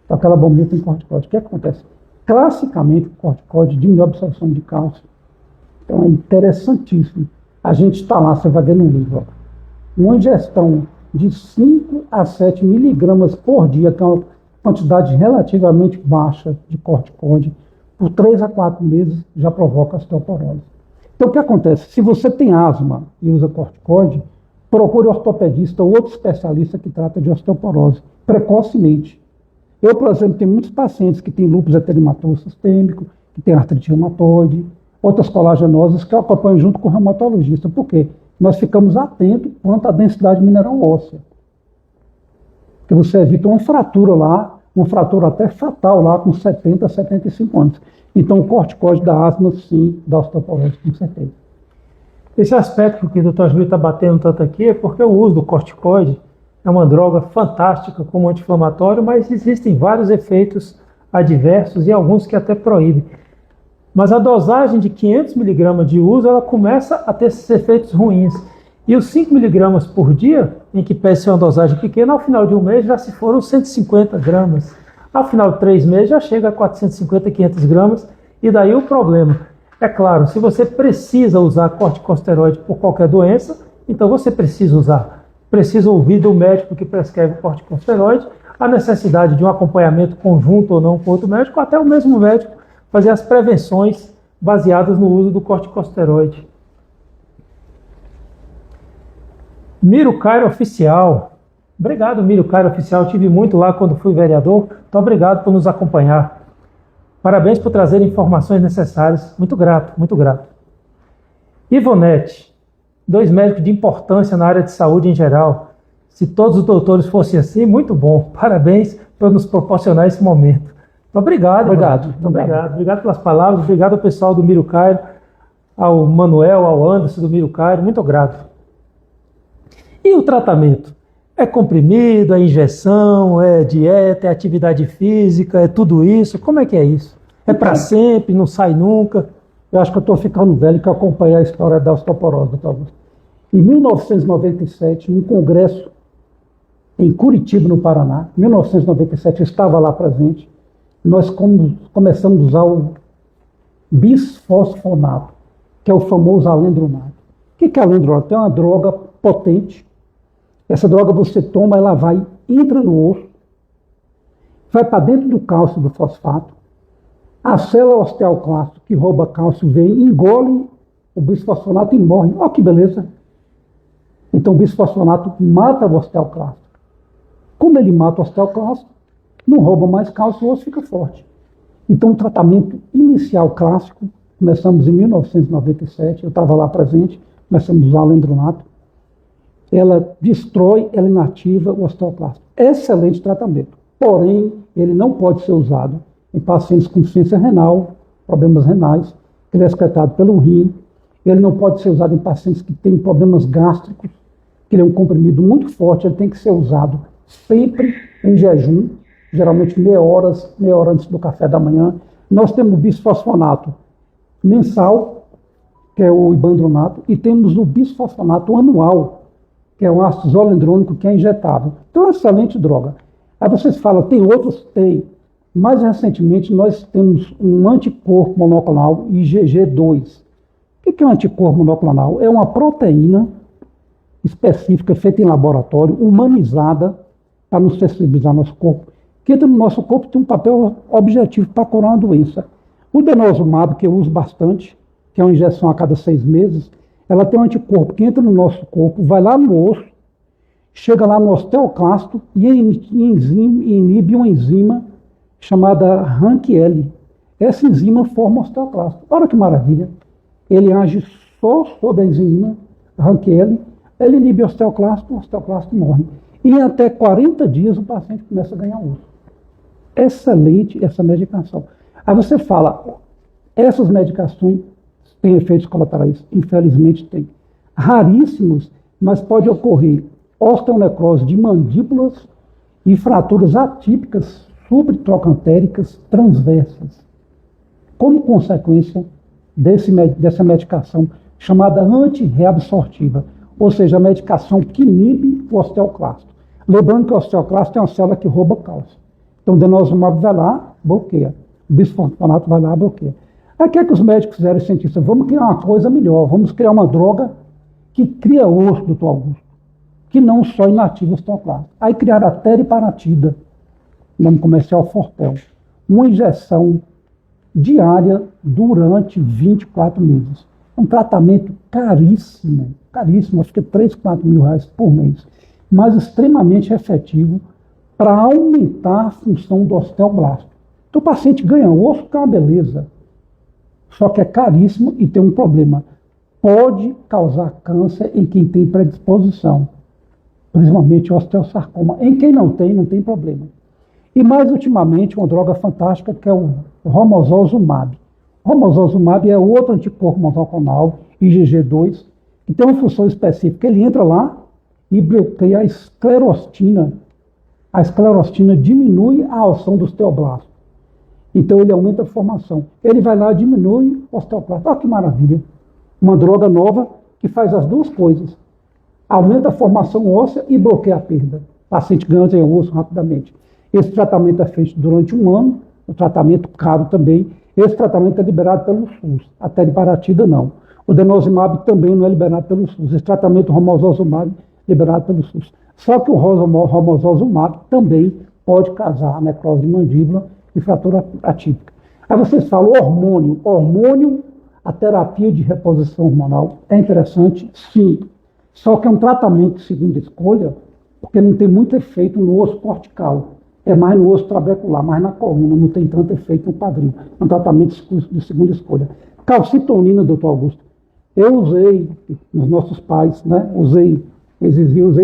Então, aquela bombinha tem corticóide. O que acontece? Classicamente, o corticóide diminui a absorção de cálcio. Então, é interessantíssimo. A gente está lá, você vai ver no livro, ó, uma ingestão de 5 a 7 miligramas por dia, que é uma quantidade relativamente baixa de corticóide, por 3 a 4 meses já provoca osteoporose. Então, o que acontece? Se você tem asma e usa corticóide, procure ortopedista ou outro especialista que trata de osteoporose precocemente. Eu, por exemplo, tenho muitos pacientes que têm lúpus eritematoso sistêmico, que têm artrite reumatoide, outras colagenoses que eu acompanho junto com o reumatologista. Por quê? Nós ficamos atentos quanto à densidade mineral óssea. Porque você evita uma fratura lá, uma fratura até fatal lá com 70 a 75 anos. Então, o corticóide da asma, sim, da osteoporose, com certeza. Esse aspecto que o Dr. Júlio está batendo tanto aqui é porque o uso do corticóide é uma droga fantástica como anti-inflamatório, mas existem vários efeitos adversos e alguns que até proíbem. Mas a dosagem de 500 mg de uso, ela começa a ter esses efeitos ruins. E os 5 mg por dia, em que pese ser uma dosagem pequena, ao final de um mês já se foram 150 gramas. Ao final de 3 meses já chega a 450, 500 gramas. E daí o problema. É claro, se você precisa usar corticosteroide por qualquer doença, então você precisa usar. Precisa ouvir do médico que prescreve corticosteroide a necessidade de um acompanhamento conjunto ou não com outro médico, até o mesmo médico fazer as prevenções baseadas no uso do corticosteroide. Miro Cairo Oficial. Obrigado, Miro Cairo Oficial. Tive muito lá quando fui vereador. Então, obrigado por nos acompanhar. Parabéns por trazer informações necessárias. Muito grato, muito grato. Ivonete. 2 médicos de importância na área de saúde em geral. Se todos os doutores fossem assim, muito bom. Parabéns por nos proporcionar esse momento. Obrigado. Obrigado pelas palavras. Obrigado ao pessoal do Miro Cairo, ao Manuel, ao Anderson do Miro Cairo. Muito grato. E o tratamento? É comprimido, é injeção, é dieta, é atividade física, é tudo isso? Como é que é isso? É para sempre, não sai nunca? Eu acho que eu estou ficando velho que eu acompanhei a história da osteoporose, doutor Augusto. Em 1997, num congresso em Curitiba, no Paraná, 1997, eu estava lá presente, nós começamos a usar o bisfosfonato, que é o famoso alendronato. O que é alendronato? É uma droga potente. Essa droga você toma, ela entra no osso, vai para dentro do cálcio do fosfato, a célula osteoclasto que rouba cálcio vem, engole o bisfosfonato e morre. Olha que beleza! Então o bisfosfonato mata o osteoclasto. Como ele mata o osteoclasto, não rouba mais cálcio, o osso fica forte. Então o tratamento inicial clássico, começamos em 1997, eu estava lá presente, começamos a usar alendronato, ela destrói, ela inativa o osteoclasto. Excelente tratamento. Porém, ele não pode ser usado em pacientes com insuficiência renal, problemas renais, que ele é excretado pelo rim. Ele não pode ser usado em pacientes que têm problemas gástricos, que ele é um comprimido muito forte, ele tem que ser usado sempre em jejum, geralmente meia hora antes do café da manhã. Nós temos o bisfosfonato mensal, que é o ibandronato, e temos o bisfosfonato anual, que é o ácido zoledrônico, que é injetável. Então é uma excelente droga. Aí vocês falam, tem outros? Tem. Mais recentemente, nós temos um anticorpo monoclonal, IgG2. O que é um anticorpo monoclonal? É uma proteína específica, feita em laboratório, humanizada, para nos sensibilizar nosso corpo, que entra no nosso corpo tem um papel objetivo para curar uma doença. O denosumab, que eu uso bastante, que é uma injeção a cada 6 meses, ela tem um anticorpo que entra no nosso corpo, vai lá no osso, chega lá no osteoclasto e inibe uma enzima chamada RANKL. Essa enzima forma o osteoclasto. Olha que maravilha! Ele age só sobre a enzima RANKL, ele inibe o osteoclasto morre. E em até 40 dias o paciente começa a ganhar osso. Excelente essa medicação. Aí você fala, essas medicações têm efeitos colaterais? Infelizmente tem. Raríssimos, mas pode ocorrer osteonecrose de mandíbulas e fraturas atípicas subtrocantéricas transversas, como consequência dessa medicação chamada antirreabsortiva, ou seja, a medicação que inibe o osteoclasto. Lembrando que o osteoclasto é uma célula que rouba cálcio. Então o denosumab vai lá, bloqueia. O bisfosfonato vai lá, bloqueia. Aí o que é que os médicos fizeram, os cientistas? Vamos criar uma coisa melhor, vamos criar uma droga que cria osso, doutor Augusto, que não só inativa o osteoclasto. Aí criaram a teriparatida, nome comercial Fortel, uma injeção diária durante 24 meses. Um tratamento caríssimo, acho que é 3, 4 mil reais por mês, mas extremamente efetivo para aumentar a função do osteoblasto. Então o paciente ganha osso, que é uma beleza, só que é caríssimo e tem um problema. Pode causar câncer em quem tem predisposição, principalmente osteossarcoma. Em quem não tem problema. E mais ultimamente, uma droga fantástica que é o romosozumab. O romosozumab é outro anticorpo monoclonal, IgG2, que tem uma função específica. Ele entra lá e bloqueia a esclerostina. A esclerostina diminui a ação do osteoblasto. Então ele aumenta a formação. Ele vai lá e diminui o osteoclasto. Olha que maravilha. Uma droga nova que faz as duas coisas. Aumenta a formação óssea e bloqueia a perda. O paciente ganha osso rapidamente. Esse tratamento é feito durante 1 ano, um tratamento caro também. Esse tratamento é liberado pelo SUS, a teriparatida não. O denosumab também não é liberado pelo SUS. Esse tratamento romosozumab é liberado pelo SUS. Só que o romosozumab também pode causar necrose de mandíbula e fratura atípica. Aí vocês falam hormônio, a terapia de reposição hormonal é interessante, sim. Só que é um tratamento de segunda escolha, porque não tem muito efeito no osso cortical. É mais no osso trabecular, mais na coluna, não tem tanto efeito no quadril. É um tratamento de segunda escolha. Calcitonina, doutor Augusto. Eu usei, nos nossos pais, né? Usei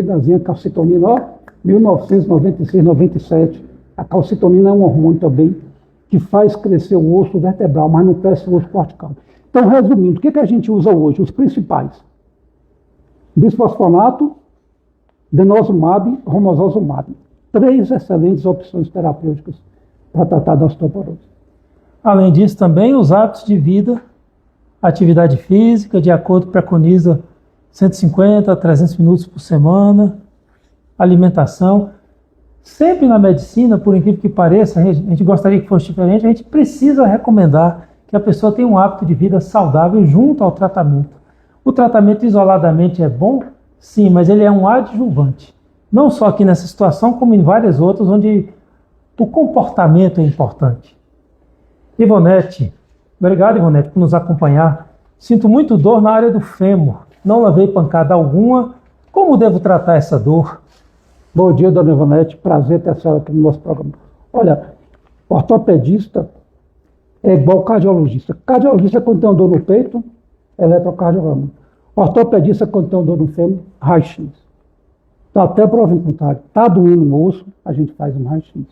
dazinha calcitonina, 1996, 97. A calcitonina é um hormônio também que faz crescer o osso vertebral, mas não cresce o osso cortical. Então, resumindo, o que a gente usa hoje? Os principais. Bisfosfonato, denosumab, romosozumab. 3 excelentes opções terapêuticas para tratar da osteoporose. Além disso, também os hábitos de vida, atividade física, de acordo com preconiza 150 a 300 minutos por semana, alimentação. Sempre na medicina, por incrível que pareça, a gente gostaria que fosse diferente, a gente precisa recomendar que a pessoa tenha um hábito de vida saudável junto ao tratamento. O tratamento isoladamente é bom? Sim, mas ele é um adjuvante. Não só aqui nessa situação, como em várias outras, onde o comportamento é importante. Ivonete, obrigado, Ivonete, por nos acompanhar. Sinto muito dor na área do fêmur. Não levei pancada alguma. Como devo tratar essa dor? Bom dia, dona Ivonete. Prazer ter a senhora aqui no nosso programa. Olha, ortopedista é igual cardiologista. Cardiologista, quando tem uma dor no peito, eletrocardiograma. Ortopedista, quando tem uma dor no fêmur, raio-x. Então, até prova em contrário. Está doendo no osso, a gente faz um raio-x.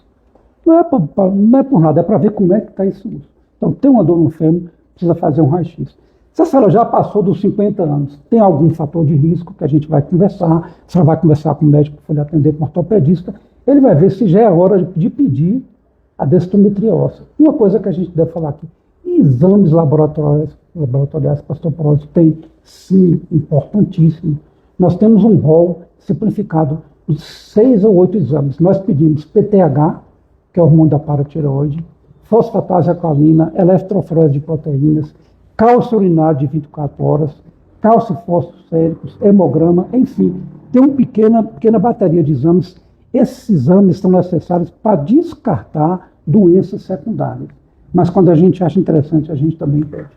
Não é por nada, é para ver como é que está esse osso. Então, tem uma dor no fêmur, precisa fazer um raio-x. Se a senhora já passou dos 50 anos, tem algum fator de risco que a gente vai conversar, a senhora vai conversar com o médico que foi lhe atender, com o ortopedista, ele vai ver se já é hora de pedir a densitometria óssea. E uma coisa que a gente deve falar aqui, exames laboratoriais para osteoporose tem, sim, importantíssimo. Nós temos um rol simplificado de 6 ou 8 exames. Nós pedimos PTH, que é o hormônio da paratireoide, fosfatase alcalina, eletroforese de proteínas, cálcio urinário de 24 horas, cálcio e fósforo séricos, hemograma, enfim, tem uma pequena bateria de exames. Esses exames são necessários para descartar doenças secundárias. Mas quando a gente acha interessante, a gente também pede.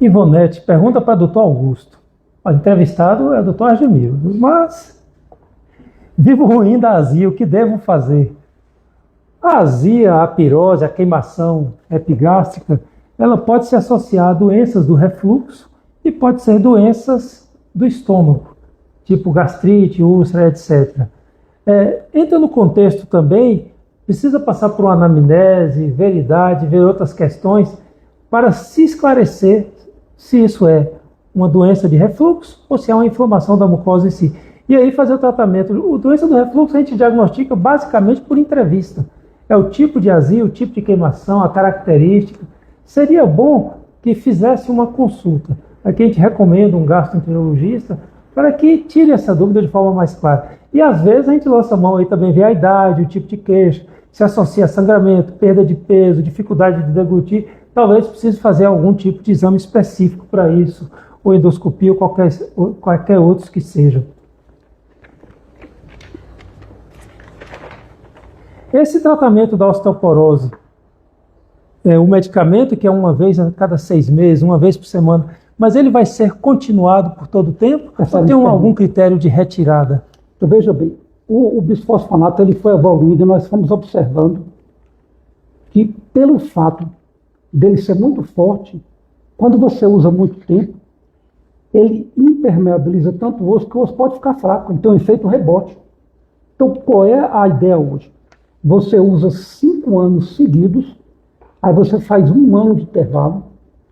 Ivonete, pergunta para o doutor Augusto. O entrevistado é o doutor Argemiro, mas vivo ruim da azia, o que devo fazer? A azia, a pirose, a queimação epigástrica, ela pode se associar a doenças do refluxo e pode ser doenças do estômago, tipo gastrite, úlcera, etc. Entra no contexto também, precisa passar por uma anamnese, ver idade, ver outras questões, para se esclarecer se isso é uma doença de refluxo ou se é uma inflamação da mucosa em si. E aí fazer o tratamento. A doença do refluxo a gente diagnostica basicamente por entrevista. É o tipo de azia, o tipo de queimação, a característica. Seria bom que fizesse uma consulta. Aqui a gente recomenda um gastroenterologista para que tire essa dúvida de forma mais clara. E às vezes a gente lança a mão aí também, vê a idade, o tipo de queixo, se associa a sangramento, perda de peso, dificuldade de deglutir. Talvez precise fazer algum tipo de exame específico para isso, ou endoscopia, ou qualquer outros que sejam. Esse tratamento da osteoporose, o medicamento que é uma vez a cada 6 meses, uma vez por semana, mas ele vai ser continuado por todo o tempo? Ou tem algum critério de retirada? Então, veja bem, o bisfosfonato ele foi evoluindo e nós fomos observando que, pelo fato dele ser muito forte, quando você usa muito tempo, ele impermeabiliza tanto o osso que o osso pode ficar fraco, então efeito rebote. Então, qual é a ideia hoje? Você usa 5 anos seguidos, aí você faz 1 ano de intervalo,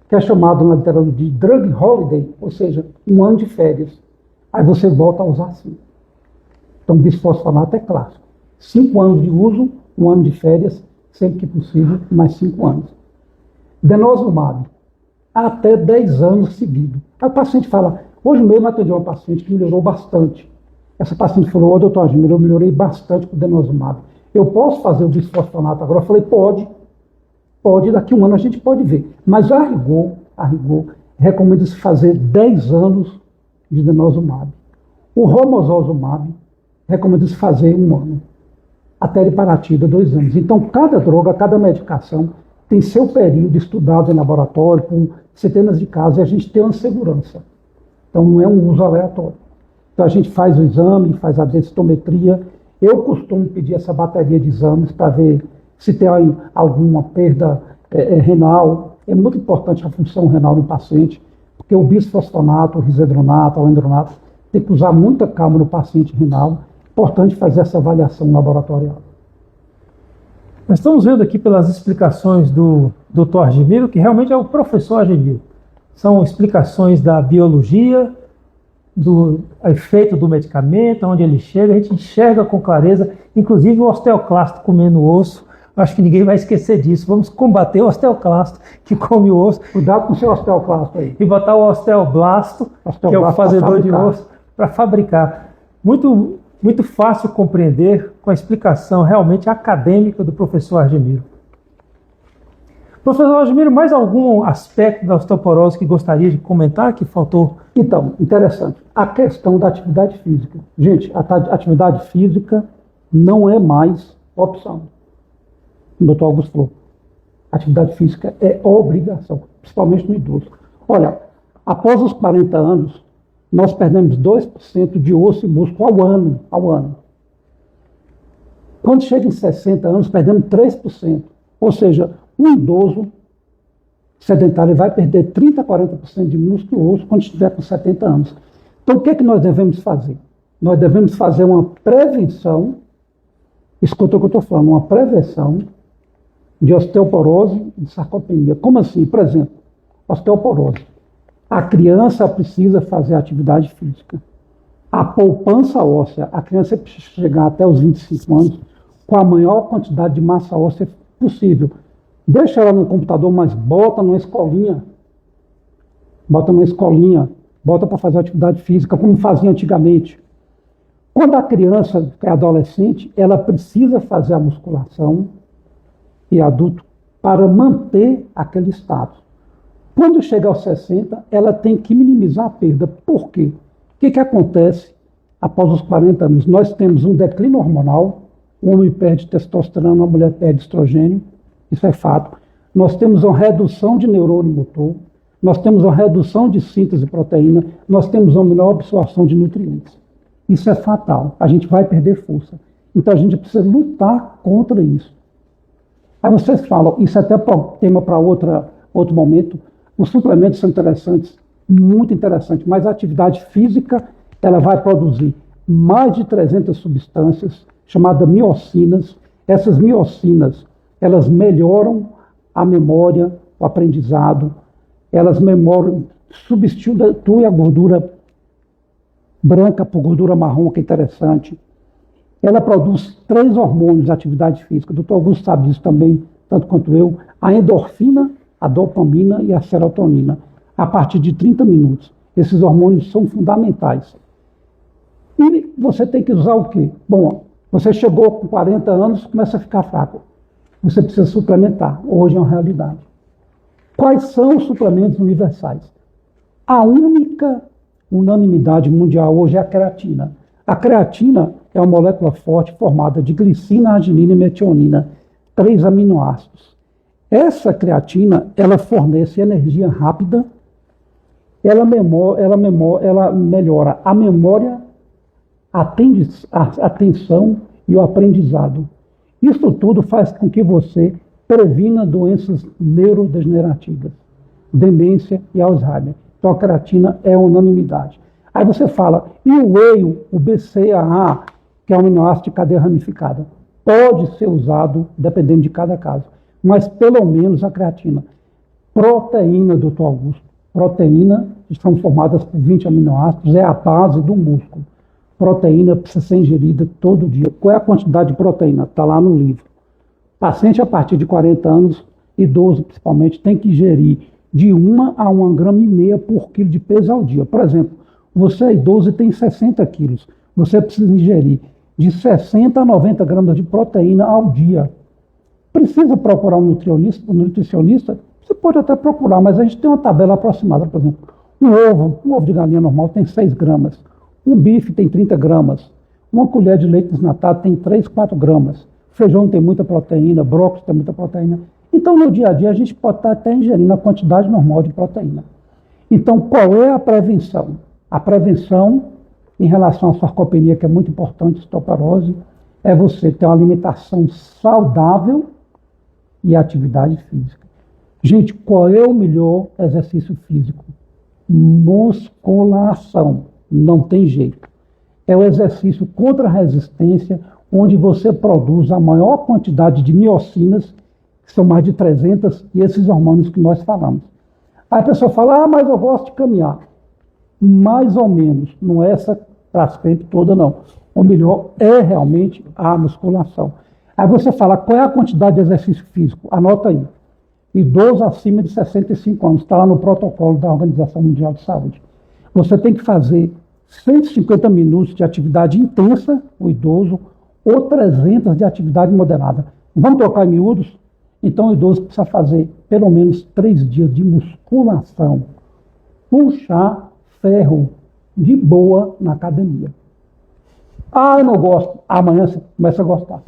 que é chamado na literatura de drug holiday, ou seja, 1 ano de férias. Aí você volta a usar assim. Então, bisfosfonato é clássico. 5 anos de uso, 1 ano de férias, sempre que possível, mais 5 anos. Denosumab, até 10 anos seguidos. Aí o paciente fala, hoje mesmo eu atendi uma paciente que melhorou bastante. Essa paciente falou, doutor Argemiro, eu melhorei bastante com o denosumab. Eu posso fazer o bisfosfonato agora? Eu falei, pode, daqui a 1 ano a gente pode ver. Mas a rigor, recomenda-se fazer 10 anos de denosumab. O romosozumab, recomenda-se fazer 1 ano. A teriparatida, 2 anos. Então, cada droga, cada medicação tem seu período estudado em laboratório, com centenas de casos, e a gente tem uma segurança. Então, não é um uso aleatório. Então, a gente faz o exame, faz a densitometria. Eu costumo pedir essa bateria de exames para ver se tem alguma perda renal. É muito importante a função renal no paciente, porque o bisfosfonato, o risedronato, o endronato, tem que usar muita calma no paciente renal. Importante fazer essa avaliação laboratorial. Nós estamos vendo aqui pelas explicações do Dr. Argemiro, que realmente é o professor Argemiro. São explicações da biologia, do efeito do medicamento, onde ele chega, a gente enxerga com clareza, inclusive o osteoclasto comendo o osso, Acho que ninguém vai esquecer disso. Vamos combater o osteoclasto que come o osso. Cuidado com o seu osteoclasto aí. E botar o osteoblasto, que é o fazedor de osso, para fabricar. Muito, muito fácil compreender com a explicação realmente acadêmica do professor Argemiro. Professor Argemiro, mais algum aspecto da osteoporose que gostaria de comentar que faltou? Então, interessante. A questão da atividade física. Gente, a atividade física não é mais opção. O doutor Augusto falou. Atividade física é obrigação, principalmente no idoso. Olha, após os 40 anos, nós perdemos 2% de osso e músculo ao ano. Quando chega em 60 anos, perdemos 3%. Ou seja, um idoso sedentário vai perder 30% a 40% de músculo e osso quando estiver com 70 anos. Então, o que é que nós devemos fazer? Nós devemos fazer uma prevenção, escuta o que eu estou falando, uma prevenção de osteoporose e de sarcopenia. Como assim? Por exemplo, osteoporose. A criança precisa fazer atividade física. A poupança óssea, a criança precisa chegar até os 25 anos com a maior quantidade de massa óssea possível. Deixa ela no computador, mas bota numa escolinha. Bota para fazer atividade física, como fazia antigamente. Quando a criança é adolescente, ela precisa fazer a musculação e adulto para manter aquele status. Quando chega aos 60, ela tem que minimizar a perda. Por quê? O que acontece após os 40 anos? Nós temos um declínio hormonal, o homem perde testosterona, a mulher perde estrogênio, isso é fato. Nós temos uma redução de neurônio motor, nós temos uma redução de síntese de proteína, nós temos uma menor absorção de nutrientes. Isso é fatal, a gente vai perder força. Então a gente precisa lutar contra isso. Aí vocês falam, isso é até tema para outro momento, os suplementos são interessantes, muito interessantes, mas a atividade física, ela vai produzir mais de 300 substâncias, chamadas miocinas. Essas miocinas, elas melhoram a memória, o aprendizado, elas substituem a gordura branca por gordura marrom, que é interessante. Ela produz 3 hormônios de atividade física. O doutor Augusto sabe disso também, tanto quanto eu. A endorfina, a dopamina e a serotonina. A partir de 30 minutos. Esses hormônios são fundamentais. E você tem que usar o quê? Bom, você chegou com 40 anos, começa a ficar fraco. Você precisa suplementar. Hoje é uma realidade. Quais são os suplementos universais? A única unanimidade mundial hoje é a creatina. A creatina é uma molécula forte formada de glicina, arginina e metionina, 3 aminoácidos. Essa creatina, ela fornece energia rápida, ela melhora a memória, a atenção e o aprendizado. Isso tudo faz com que você previna doenças neurodegenerativas, demência e Alzheimer. Então a creatina é unanimidade. Aí você fala, e o whey, o BCAA, que é um aminoácido de cadeia ramificada? Pode ser usado, dependendo de cada caso, mas pelo menos a creatina. Proteína, doutor Augusto. Proteína, são formadas por 20 aminoácidos, é a base do músculo. Proteína precisa ser ingerida todo dia. Qual é a quantidade de proteína? Está lá no livro. Paciente a partir de 40 anos, idoso principalmente, tem que ingerir de 1 a 1,5 gramas por quilo de peso ao dia. Por exemplo, você é idoso e tem 60 quilos. Você precisa ingerir de 60 a 90 gramas de proteína ao dia. Precisa procurar um nutricionista? Você pode até procurar, mas a gente tem uma tabela aproximada. Por exemplo, um ovo de galinha normal tem 6 gramas. Um bife tem 30 gramas. Uma colher de leite desnatado tem 3, 4 gramas. Feijão tem muita proteína, brócolis tem muita proteína. Então, no dia a dia, a gente pode estar até ingerindo a quantidade normal de proteína. Então, qual é a prevenção? A prevenção em relação à sarcopenia, que é muito importante, osteoporose, é você ter uma alimentação saudável e atividade física. Gente, qual é o melhor exercício físico? Musculação. Não tem jeito. É o exercício contra a resistência, onde você produz a maior quantidade de miocinas, que são mais de 300, e esses hormônios que nós falamos. Aí a pessoa fala, mas eu gosto de caminhar. Mais ou menos, não é essa para sempre toda, não. O melhor é realmente a musculação. Aí você fala, qual é a quantidade de exercício físico? Anota aí. Idoso acima de 65 anos, está lá no protocolo da Organização Mundial de Saúde. Você tem que fazer 150 minutos de atividade intensa, o idoso, ou 300 de atividade moderada. Vamos trocar em miúdos? Então o idoso precisa fazer pelo menos 3 dias de musculação. Puxar ferro de boa na academia. Ah, eu não gosto. Amanhã você começa a gostar.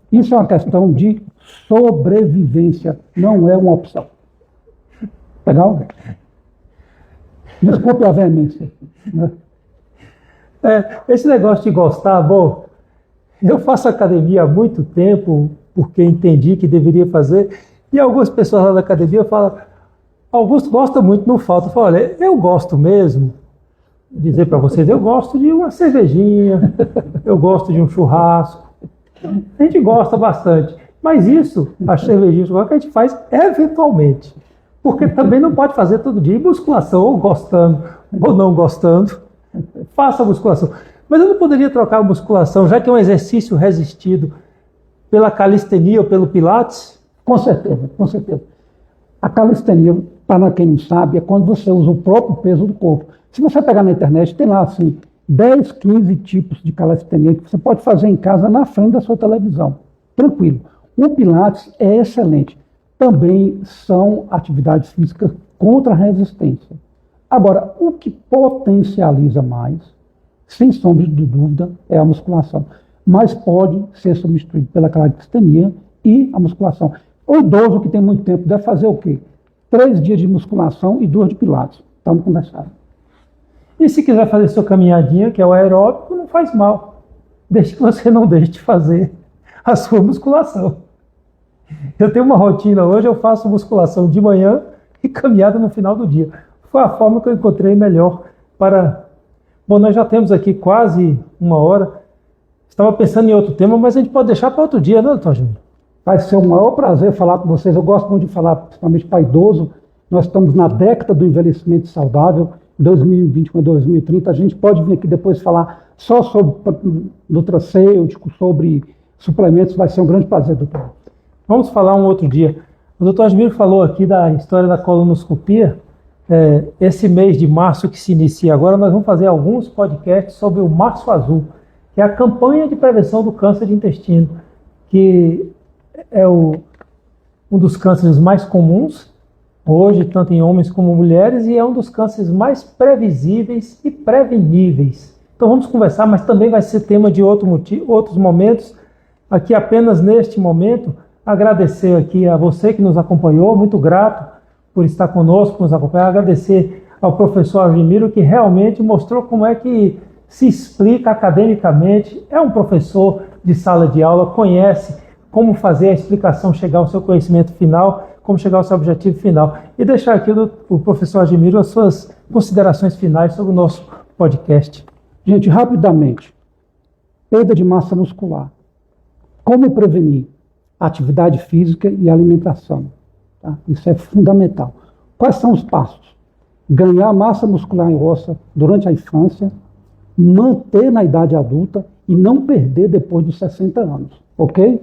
Isso é uma questão de sobrevivência, não é uma opção. Legal? Desculpe a veemência. Né? Esse negócio de gostar, bom, eu faço academia há muito tempo, porque entendi que deveria fazer, e algumas pessoas lá da academia falam, Augusto gosta muito, não falta. Eu falo, olha, eu gosto mesmo, dizer para vocês, eu gosto de uma cervejinha, eu gosto de um churrasco, a gente gosta bastante, mas isso, a cervejinha, o churrasco, a gente faz eventualmente, porque também não pode fazer todo dia musculação, ou gostando, ou não gostando, faça musculação. Mas eu não poderia trocar a musculação, já que é um exercício resistido, pela calistenia ou pelo pilates? Com certeza, com certeza. A calistenia, para quem não sabe, é quando você usa o próprio peso do corpo. Se você pegar na internet, tem lá assim, 10, 15 tipos de calistenia que você pode fazer em casa na frente da sua televisão. Tranquilo. O pilates é excelente. Também são atividades físicas contra a resistência. Agora, o que potencializa mais, sem sombra de dúvida, é a musculação. Mas pode ser substituído pela calistenia e a musculação. O idoso que tem muito tempo deve fazer o quê? 3 dias de musculação e 2 de pilates. Estamos conversando. E se quiser fazer sua caminhadinha, que é o aeróbico, não faz mal. Desde que você não deixe de fazer a sua musculação. Eu tenho uma rotina hoje, eu faço musculação de manhã e caminhada no final do dia. Foi a forma que eu encontrei melhor para... Bom, nós já temos aqui quase 1 hora. Estava pensando em outro tema, mas a gente pode deixar para outro dia, né, doutor Júnior? Vai ser um maior prazer falar com vocês. Eu gosto muito de falar, principalmente para idoso. Nós estamos na década do envelhecimento saudável, 2020 com 2030. A gente pode vir aqui depois falar só sobre nutracêutico, sobre suplementos. Vai ser um grande prazer, doutor. Vamos falar um outro dia. O doutor Asmiro falou aqui da história da colonoscopia. Esse mês de março que se inicia agora, nós vamos fazer alguns podcasts sobre o Março Azul, que é a campanha de prevenção do câncer de intestino, que é um dos cânceres mais comuns, hoje, tanto em homens como mulheres, e é um dos cânceres mais previsíveis e preveníveis. Então vamos conversar, mas também vai ser tema de outros momentos. Aqui apenas neste momento, agradecer aqui a você que nos acompanhou, muito grato por estar conosco, nos acompanhar, agradecer ao professor Asmiro, que realmente mostrou como é que se explica academicamente, é um professor de sala de aula, conhece como fazer a explicação chegar ao seu conhecimento final, como chegar ao seu objetivo final. E deixar aqui o professor Asmiro as suas considerações finais sobre o nosso podcast. Gente, rapidamente, perda de massa muscular. Como prevenir? Atividade física e alimentação. Tá? Isso é fundamental. Quais são os passos? Ganhar massa muscular em óssea durante a infância, manter na idade adulta e não perder depois dos 60 anos. Ok?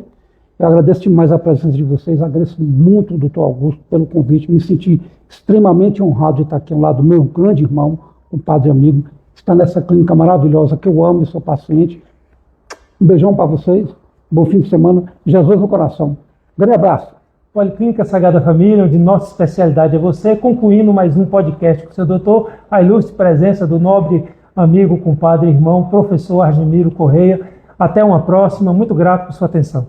Eu agradeço demais a presença de vocês, agradeço muito ao doutor Augusto pelo convite, me senti extremamente honrado de estar aqui ao lado do meu grande irmão, um padre amigo, que está nessa clínica maravilhosa que eu amo e sou paciente. Um beijão para vocês, bom fim de semana, Jesus no coração. Grande abraço. Policlínica Sagrada Família, onde nossa especialidade é você, concluindo mais um podcast com o seu doutor, a ilustre presença do nobre amigo, compadre, irmão, professor Asmiro Correia. Até uma próxima, muito grato por sua atenção.